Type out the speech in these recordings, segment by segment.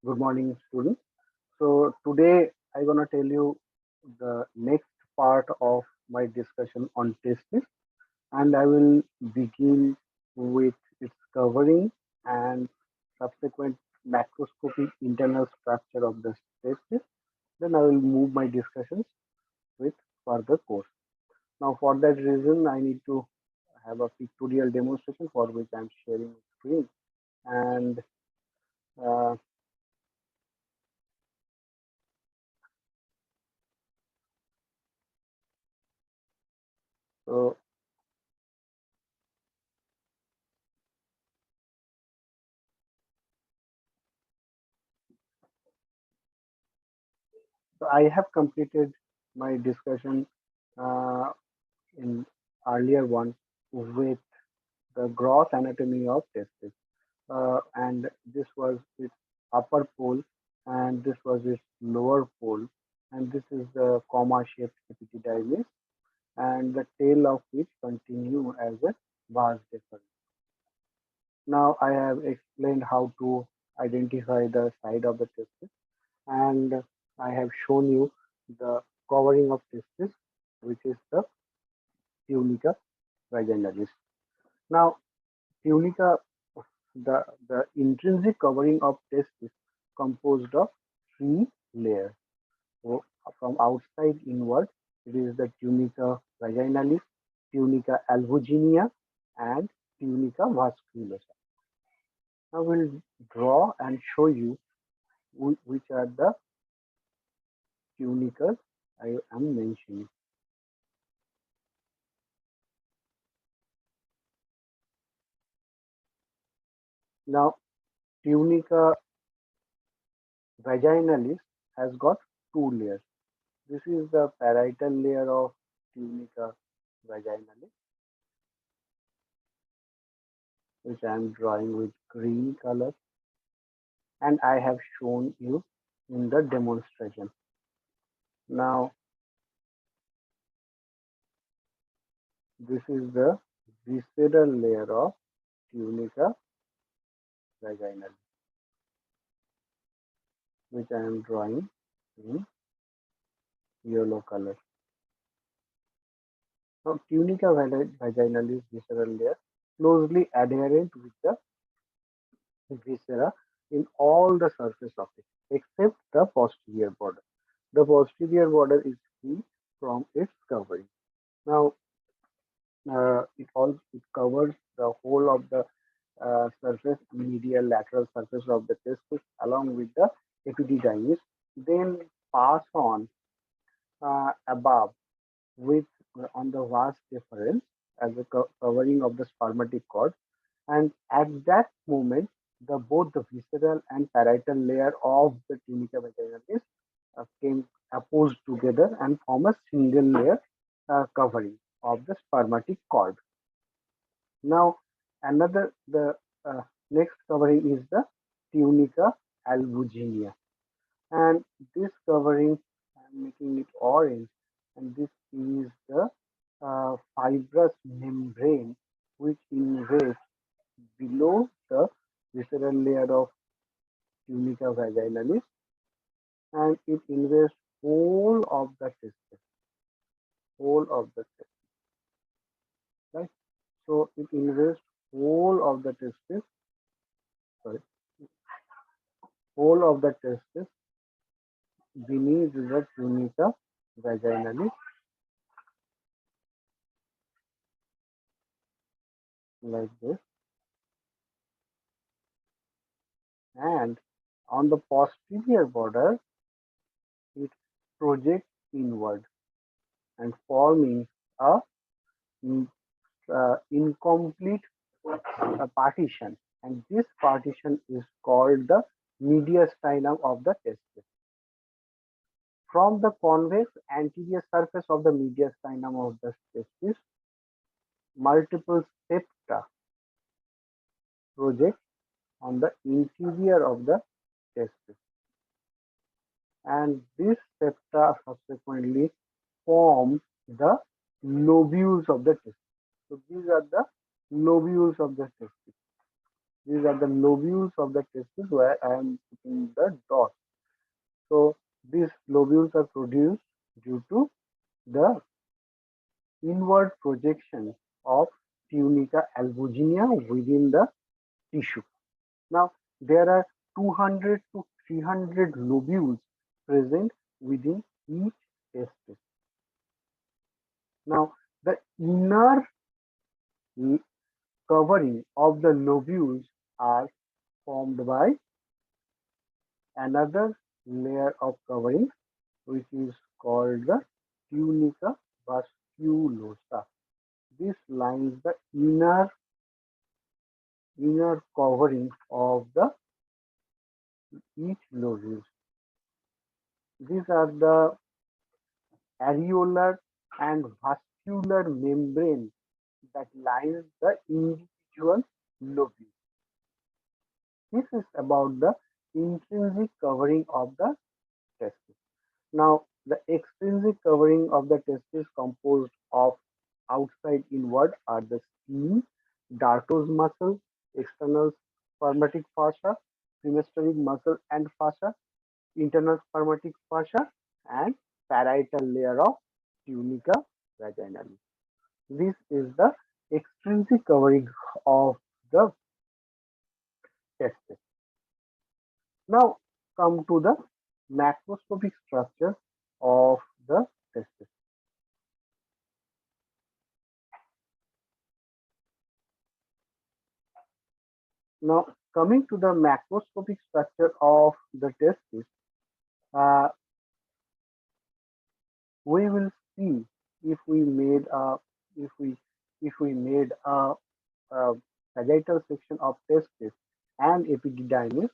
Good morning, students. So today I'm gonna tell you the next part of my discussion on testis, and I will begin with its covering and subsequent macroscopic internal structure of the testis. Then I will move my discussions with further course. Now, for that reason, I need to have a pictorial demonstration for which I'm sharing screen, and uh, so So I have completed my discussion uh, in earlier one with the gross anatomy of testis, and this was its upper pole, and this was its lower pole, and this is the comma-shaped epididymis, and the tail of which continue as a vas deferens. Now I have explained how to identify the side of the testis, and I have shown you the covering of testis, which is the tunica vaginalis. Now, tunica, the intrinsic covering of testis composed of three layers. So, from outside inward, it is the tunica vaginalis, tunica albuginea, and tunica vasculosa. Now, we'll draw and show you which are the tunicas I am mentioning. Now, tunica vaginalis has got two layers. This is the parietal layer of tunica vaginalis, which I am drawing with green color, and I have shown you in the demonstration. Now, this is the visceral layer of tunica vaginalis, which I am drawing in yellow color. Now, tunica vaginalis visceral layer closely adherent with the viscera in all the surface of it, except the posterior border. The posterior border is free from its covering. Now, it covers the whole of the surface, medial lateral surface of the testis, along with the epididymis. Then pass on above with on the vas deferens as a covering of the spermatic cord, and at that moment the both the visceral and parietal layer of the tunica vaginalis came opposed together and form a single layer covering of the spermatic cord. Now, another the next covering is the tunica albuginea, and this covering, I'm making it orange, and this is the fibrous membrane which invests below the visceral layer of tunica vaginalis, and it invests whole of the testis, whole of the testis, right? So it invests whole of the testis, sorry, whole of the testis beneath the tunica vaginalis, like this, and on the posterior border it projects inward and forming a incomplete partition, and this partition is called the mediastinum of the testis. From the convex anterior surface of the mediastinum of the testis, multiple septa project on the interior of the testis, and this septa subsequently form the lobules of the testis. So these are the lobules of the testis. These are the lobules of the testis where I am putting the dot. So these lobules are produced due to the inward projection of tunica albuginea within the tissue. Now, there are 200 to 300 lobules present within each testis. Now, the inner covering of the lobules are formed by another layer of covering, which is called the tunica vasculosa. This lines the inner covering of the each lobule. These are the areolar and vascular membrane that lines the individual lobule. This is about the intrinsic covering of the testis. Now, the extrinsic covering of the testis composed of outside inward are the skin, dartos muscle, external spermatic fascia, premasteric muscle and fascia, internal spermatic fascia, and parietal layer of tunica vaginalis. This is the extrinsic covering of the testis. Now come to the macroscopic structure of the testis. Now coming to the macroscopic structure of the testis, uh, we will see if we made a if we if we made a sagittal section of testis and epididymis,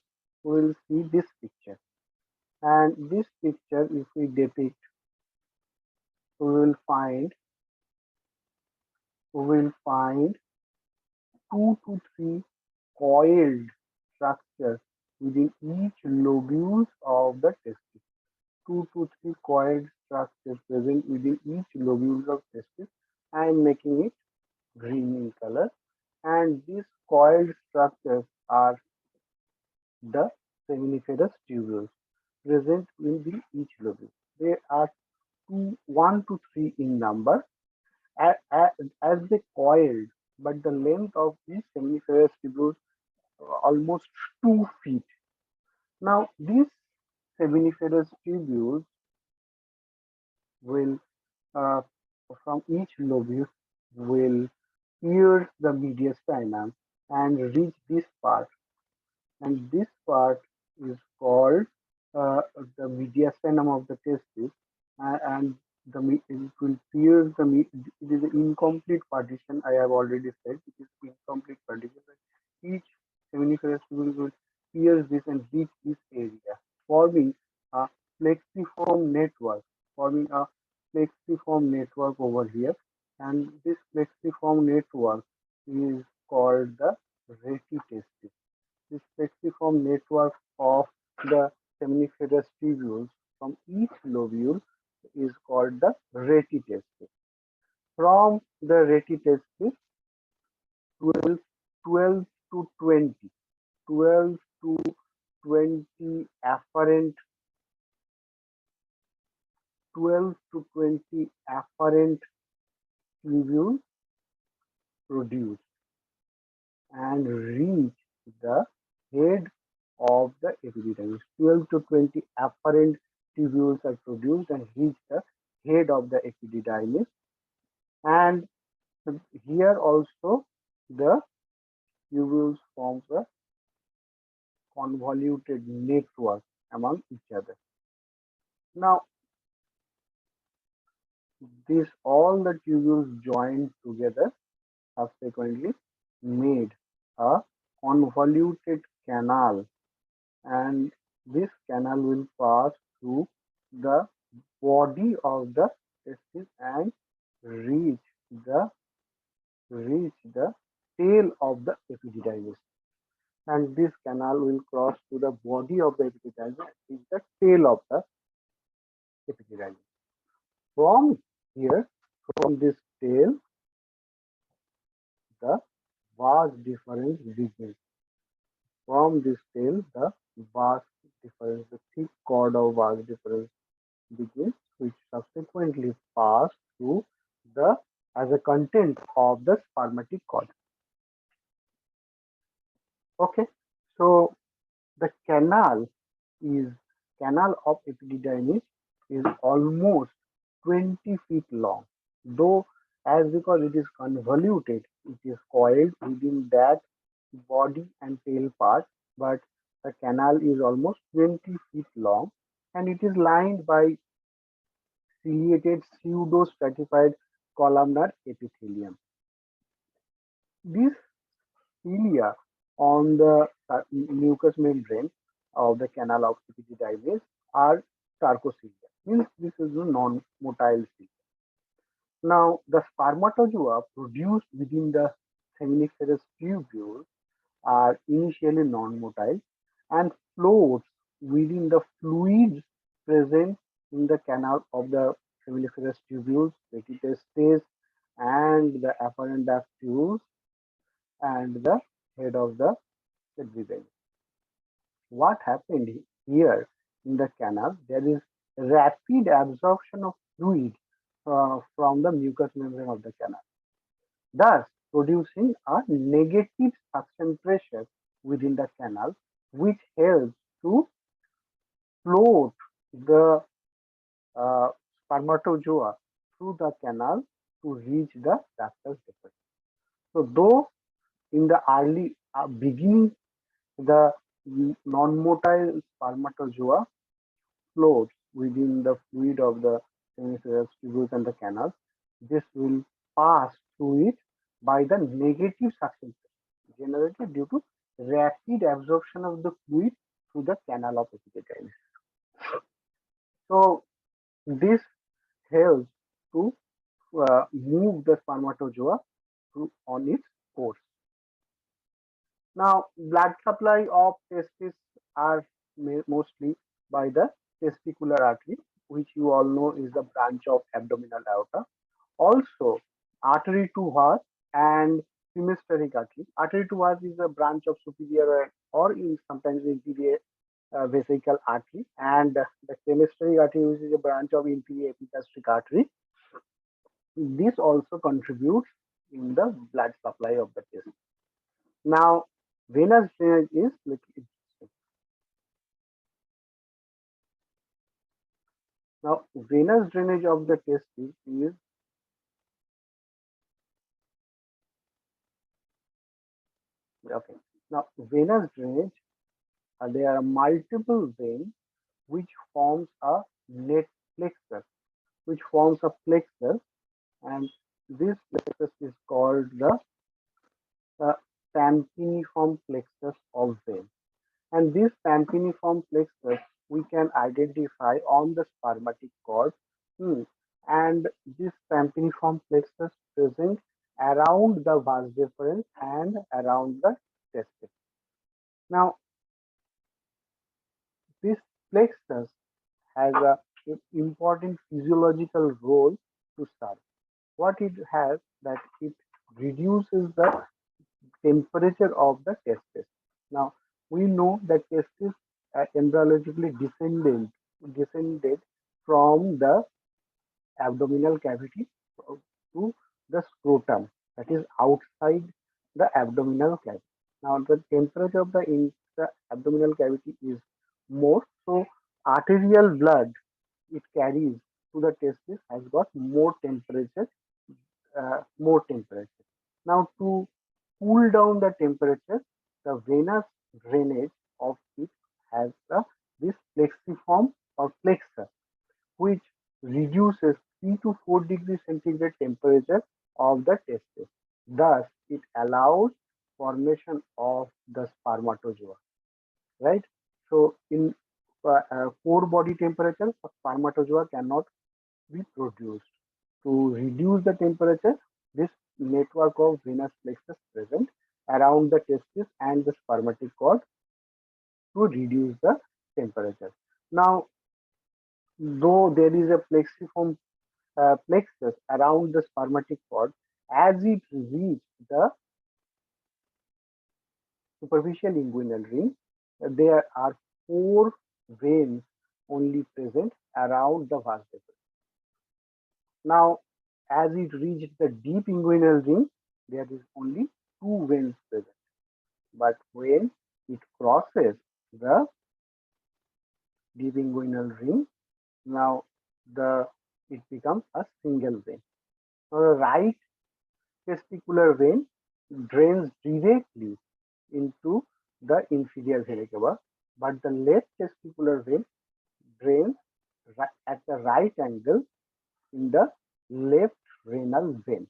we will see this picture. And this picture, if we depict, we will find we will find two to three coiled structures within each lobules of the testis. Two to three coiled structures present within each lobules of testis. I am making it green in color, and these coiled structures are the seminiferous tubules present within each lobule. They are one to three in number as they coiled, but the length of these seminiferous tubules almost 2 feet. Now, these seminiferous tubules will, uh, from each lobule, will pierce the mediastinum and reach this part, and this part is called uh, the mediastinum of the testis, and it will pierce it is an incomplete partition. I have already said it is incomplete partition. Each seminiferous tubule will pierce this and reach this area, forming a plexiform network, forming a plexiform network over here, and this plexiform network is called the retitestis. This plexiform network of the seminiferous tubules from each lobule is called the retitestis. From the retitestis, 12, 12 to 20, 12 to 20 afferent 12 to 20 afferent tubules produce and reach the head of the epididymis. 12 to 20 afferent tubules are produced and reach the head of the epididymis. And here also the tubules forms a convoluted network among each other. Now, this all the tubules joined together subsequently made a convoluted canal, and this canal will pass through the body of the testis and reach the tail of the epididymis, and this canal will cross to the body of the epididymis and reach the tail of the epididymis. From here, from this tail, the vas deferens begins. From this tail, the vas deferens, the thick cord of vas deferens begins, which subsequently pass through the as a content of the spermatic cord. Okay, so the is canal of epididymis is almost 20 feet long, though as because it is convoluted, it is coiled within that body and tail part, but the canal is almost 20 feet long and it is lined by ciliated pseudo-stratified columnar epithelium. These cilia on the mucous membrane of the canal of epididymis are sarcocilia. Means this is a non-motile cilia. Now, the spermatozoa produced within the seminiferous tubule are initially non-motile and floats within the fluids present in the canal of the seminiferous tubules, petitestes, and the afferent ductus and the head of the vesicle. What happened here in the canal? There is rapid absorption of fluid from the mucous membrane of the canal, thus producing a negative suction pressure within the canal, which helps to float the uh, spermatozoa through the canal to reach the ductus deferens. So, though in the early beginning, the non-motile spermatozoa floats within the fluid of the seminiferous tubules and the canals, this will pass through it by the negative suction pressure generated due to rapid absorption of the fluid through the canal of epididymis. So this helps to move the spermatozoa on its course. Now, blood supply of testis are mostly by the testicular artery, which you all know is the branch of abdominal aorta. Also, artery to vas and hemispheric artery. Artery to vas is a branch of superior or in sometimes inferior vesicle artery, and the hemispheric artery, which is a branch of inferior epigastric artery. This also contributes in the blood supply of the testis. Now, venous drainage is little interesting. Now, venous drainage of the testis is okay. Now, venous drainage, there are multiple veins which forms a net plexus, and this plexus is called the pampiniform plexus of vein. And this pampiniform plexus we can identify on the spermatic cord. And this pampiniform plexus present around the vas deferens and around the testis. Now, this plexus has an important physiological role to serve. What it has that it reduces the temperature of the testis. Now, we know that testis embryologically descended from the abdominal cavity to the scrotum, that is outside the abdominal cavity. Now, the temperature of the abdominal cavity is more, so arterial blood it carries to the testis has got more temperature. Now, to cool down the temperature, the venous drainage of it has this plexiform or plexus, which reduces 3 to 4 degrees centigrade temperature of the testis. Thus, it allows formation of the spermatozoa, right? So, in core body temperature, spermatozoa cannot be produced. To reduce the temperature, this network of venous plexus present around the testis and the spermatic cord to reduce the temperature. Now, though there is a plexiform plexus around the spermatic cord, as it reaches the superficial inguinal ring, there are four veins only present around the vas deferens. Now, as it reaches the deep inguinal ring, there is only two veins present. But when it crosses the deep inguinal ring, now the it becomes a single vein. Now, the right testicular vein drains directly into the inferior vena cava, but the left testicular vein drains at the right angle in the left renal vein.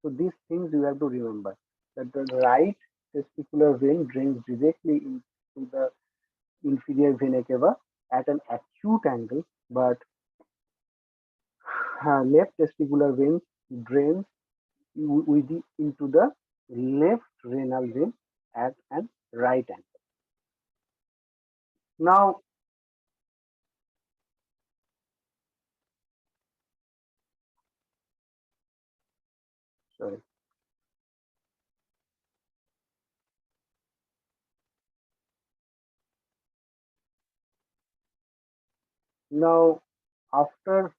So these things you have to remember that the right testicular vein drains directly into the inferior vena cava at an acute angle, but left testicular vein drains into the left renal vein at an right angle. Now, sorry. Now, after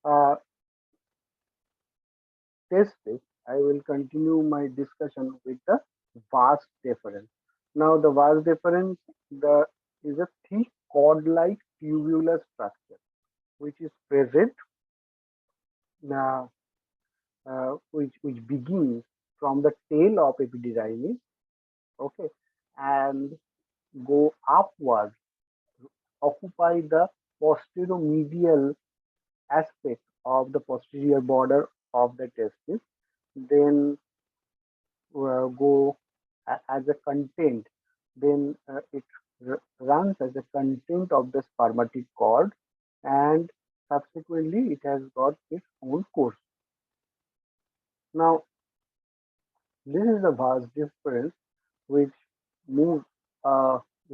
uh, testing, I will continue my discussion with the vas deferens. Now, the vas deferens is a thick cord-like tubular structure which is present, uh, which begins from the tail of epididymis, okay, and go upward, occupy the posteromedial aspect of the posterior border of the testis, then go as a content, then it runs as a content of the spermatic cord, and subsequently it has got its own course. Now, this is the vas deferens which move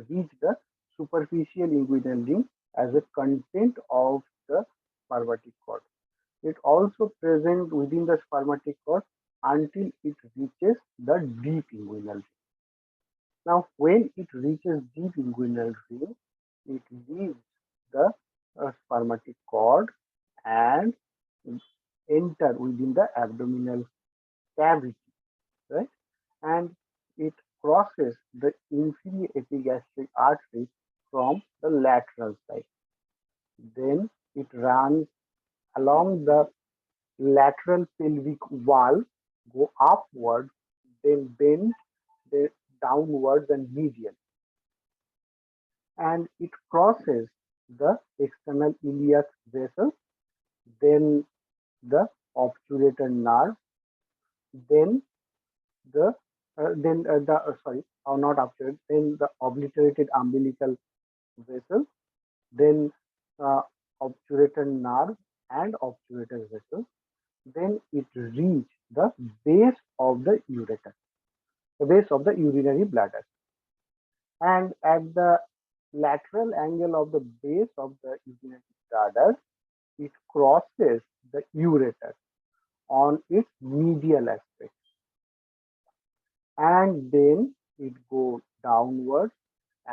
reach the superficial inguinal ring as a content of the spermatic cord. It also present within the spermatic cord until it reaches the deep inguinal ring. Now, when it reaches deep inguinal ring, it leaves the spermatic cord and enter within the abdominal cavity, right? And it crosses the inferior epigastric artery from the lateral side. Then it runs along the lateral pelvic wall, go upward, then bend the downwards and medial, and it crosses the external iliac vessel, then the obturator nerve, then the sorry, not obturated, then the obliterated umbilical vessel, then obturator nerve and obturator vessel, then it reach the base of the ureter, the base of the urinary bladder, and at the lateral angle of the base of the urinary bladder, it crosses the ureter on its medial aspect, and then it goes downwards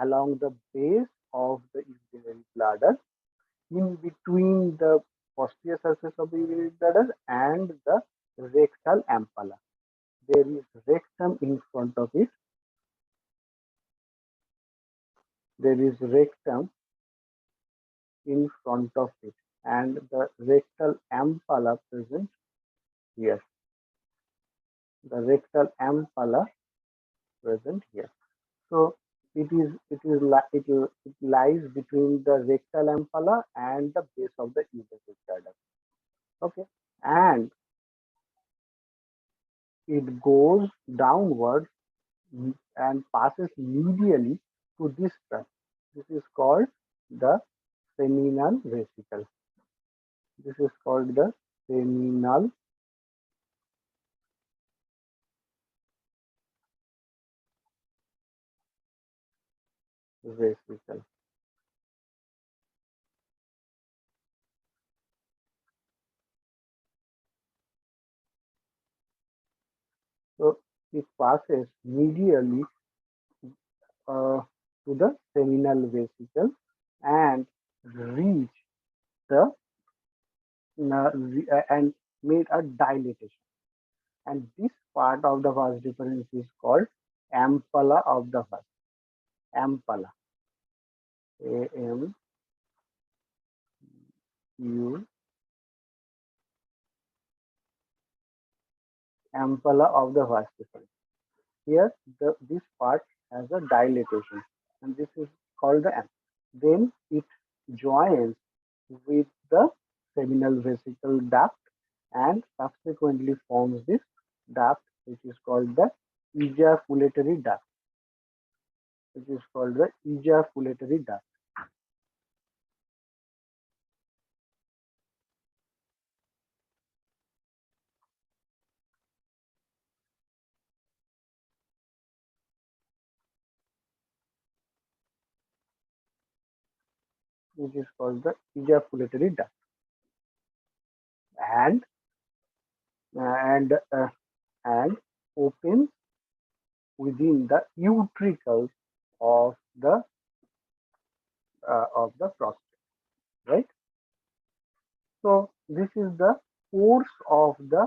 along the base of the urinary bladder in between the posterior surface of the urinary bladder and the rectal ampulla. There is rectum in front of it. There is rectum in front of it, and the rectal ampulla present here. The rectal ampulla present here. So it lies between the rectal ampulla and the base of the uterus bladder. Okay, and it goes downwards and passes medially to this tract. This is called the seminal vesicle. This is called the seminal vesicle. So it passes medially uh, to the seminal vesicle and reach the and made a dilatation. And this part of the vas deferens is called ampulla of the vas. Ampulla. A-M-U, ampulla of the vas deferens. Here, this part has a dilatation, and this is called the amp. Then it joins with the seminal vesicle duct and subsequently forms this duct, which is called the ejaculatory duct, which is called the ejaculatory duct, which is called the ejaculatory duct, and and uh, and opens within the utricles of the prostate, right? So this is the course of the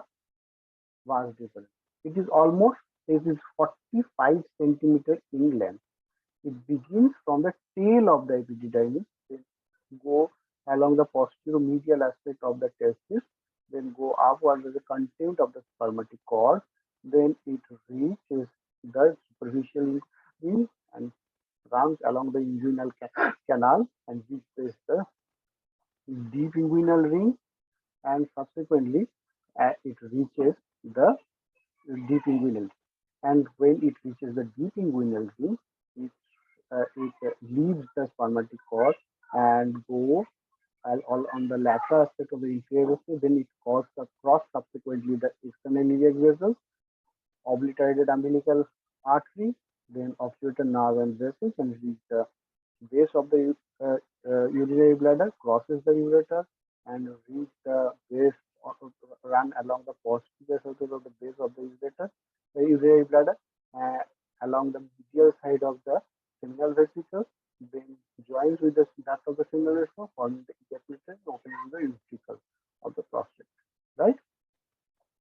vas deferens. It is 45 centimeter in length. It begins from the tail of the epididymis, then go along the posterior medial aspect of the testis, then go upward with the content of the spermatic cord, then it reaches the superficial ring and runs along the inguinal canal and reaches the deep inguinal ring, and subsequently it reaches the deep inguinal. And when it reaches the deep inguinal ring, it leaves the spermatic cord and go all on the lateral aspect of the inferior vessel. Then it cross subsequently the external iliac vessels, obliterated umbilical artery, then obturator nerve and vessels, and reach the base of the urinary bladder, crosses the ureter, and reach the base, run along the posterior surface of the base of the ureter, the urinary bladder, uh, along the medial side of the seminal vesicle, then joins with the duct of the seminal vesicle, forming the ejaculatory and opening the utricle of the prostate. Right.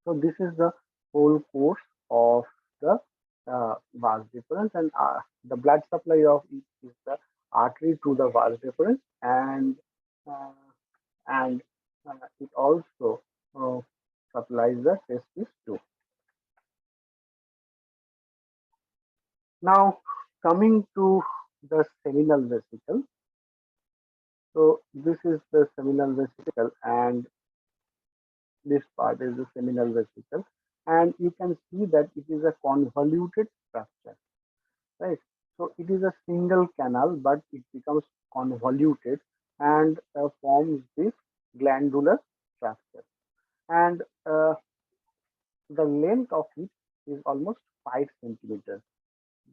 So this is the whole course of the vas deferens, and the blood supply of it is the artery to the vas deferens, uh, and it also uh, supplies the testis too. Now coming to the seminal vesicle. So this is the seminal vesicle, and this part is the seminal vesicle, and you can see that it is a convoluted structure, right? So it is a single canal, but it becomes convoluted and forms this glandular structure. And the length of it is almost 5 centimeters.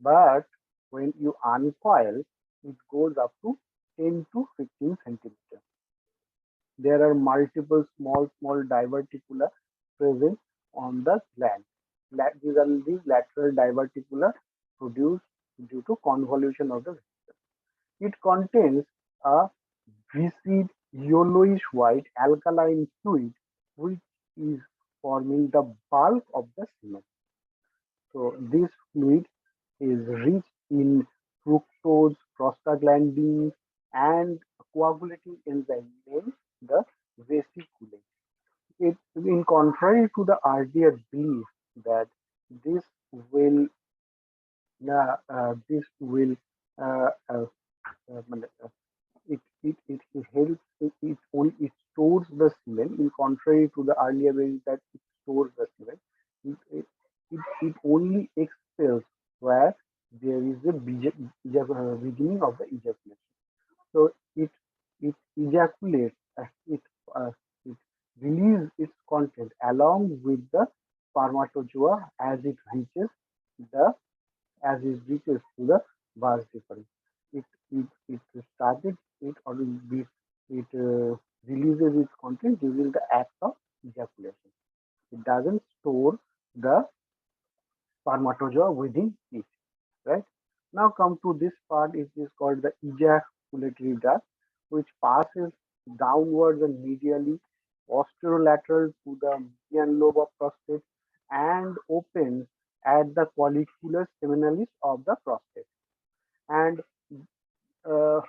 But when you uncoil, it goes up to 10 to 15 centimeters. There are multiple small diverticula present on the gland. These lateral diverticula produced due to convolution of the vesicle. It contains a viscid yellowish white alkaline fluid which is forming the bulk of the semen. So this fluid is rich in fructose, prostaglandins, and coagulating enzyme named the vesicle. It, in contrary to the earlier belief that this will this will uh, uh, uh, it helps it stores the semen, in contrary to the earlier belief that it stores the semen. It only expels where there is a beginning of the ejaculation. So it ejaculates, uh, it releases its content along with the spermatozoa the as it reaches to the vas deferens. It started it or it releases its content during the act of ejaculation. It doesn't store the spermatozoa within it, right? Now come to this part, it is called the ejaculatory duct, which passes downwards and medially posterolateral to the median lobe of prostate and opens at the colliculus seminalis of the prostate. And uh,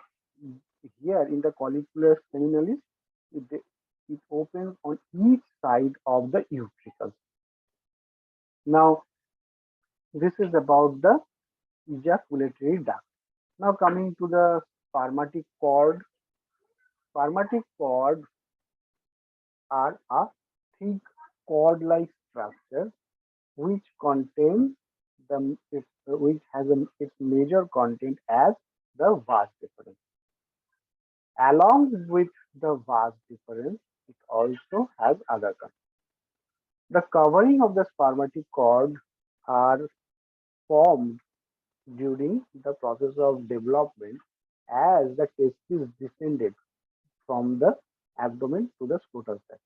here in the colliculus seminalis, it opens on each side of the utricle. Now, this is about the ejaculatory duct. Now, coming to the spermatic cord. Spermatic cord are a thick cord-like structure which contains which has its major content as the vas deferens. Along with the vas deferens, it also has other content. The covering of the spermatic cord are formed during the process of development as the testis descended from the abdomen to the scrotal sac.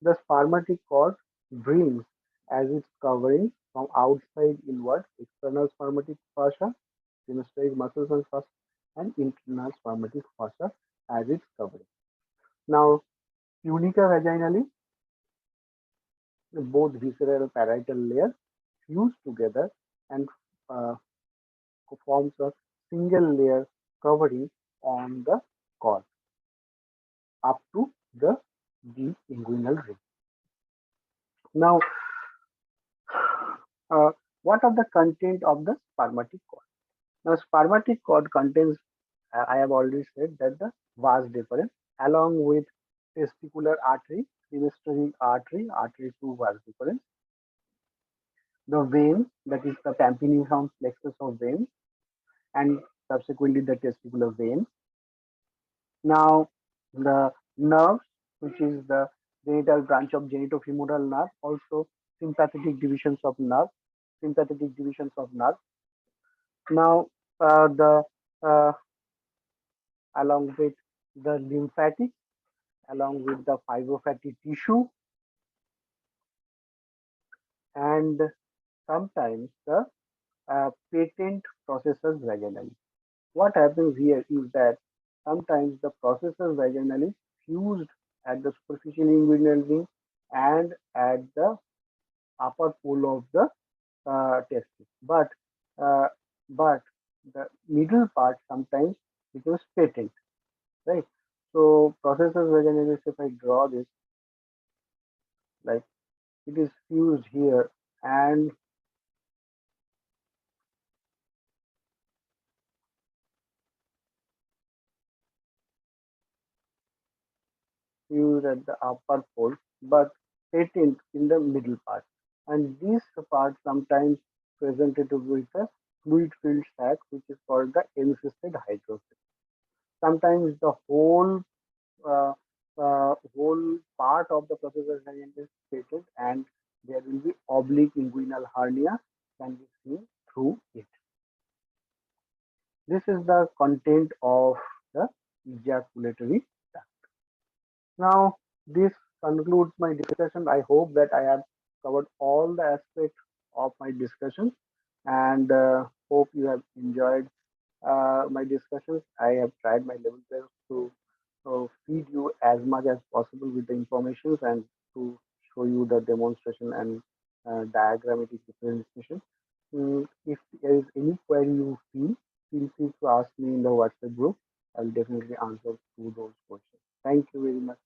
The spermatic cord brings as its covering from outside inward external spermatic fascia, synostéric muscles and fascia, and internal spermatic fascia as its covering. Now, tunica vaginally, both visceral and parietal layers fuse together and uh, forms a single layer covering on the cord up to the deep inguinal ring. Now, uh, what are the content of the spermatic cord? Now, spermatic cord contains, I have already said that the vas deferens along with testicular artery, synostéric artery, artery to vas deferens, the vein, that is the Pampiniform plexus of vein, and subsequently the testicular vein. Now, the nerves, which is the genital branch of genitofemoral nerve, also sympathetic divisions of nerve, sympathetic divisions of nerve. Now, the along with the lymphatic, along with the fibrofatty tissue, and sometimes the patent processes vaginally. What happens here is that sometimes the processes vaginally fused at the superficial inguinal ring and at the upper pole of the testis, uh, but the middle part sometimes becomes patent, right? So processes vaginalis, if I draw this, like it is fused here and fused at the upper pole, but patent in the middle part. And this part sometimes presented with a fluid-filled sac, which is called the encysted hydrocele. Sometimes the uh, whole part of the processus variant is patent, and there will be oblique inguinal hernia can be seen through it. This is the content of the ejaculatory duct. Now, this concludes my discussion. I hope that I have covered all the aspects of my discussion, and hope you have enjoyed my discussions. I have tried my level best to feed you as much as possible with the information and to show you the demonstration and diagrammatic representation. If there is any query you feel free to ask me in the WhatsApp group. I'll definitely answer to those questions. Thank you very much.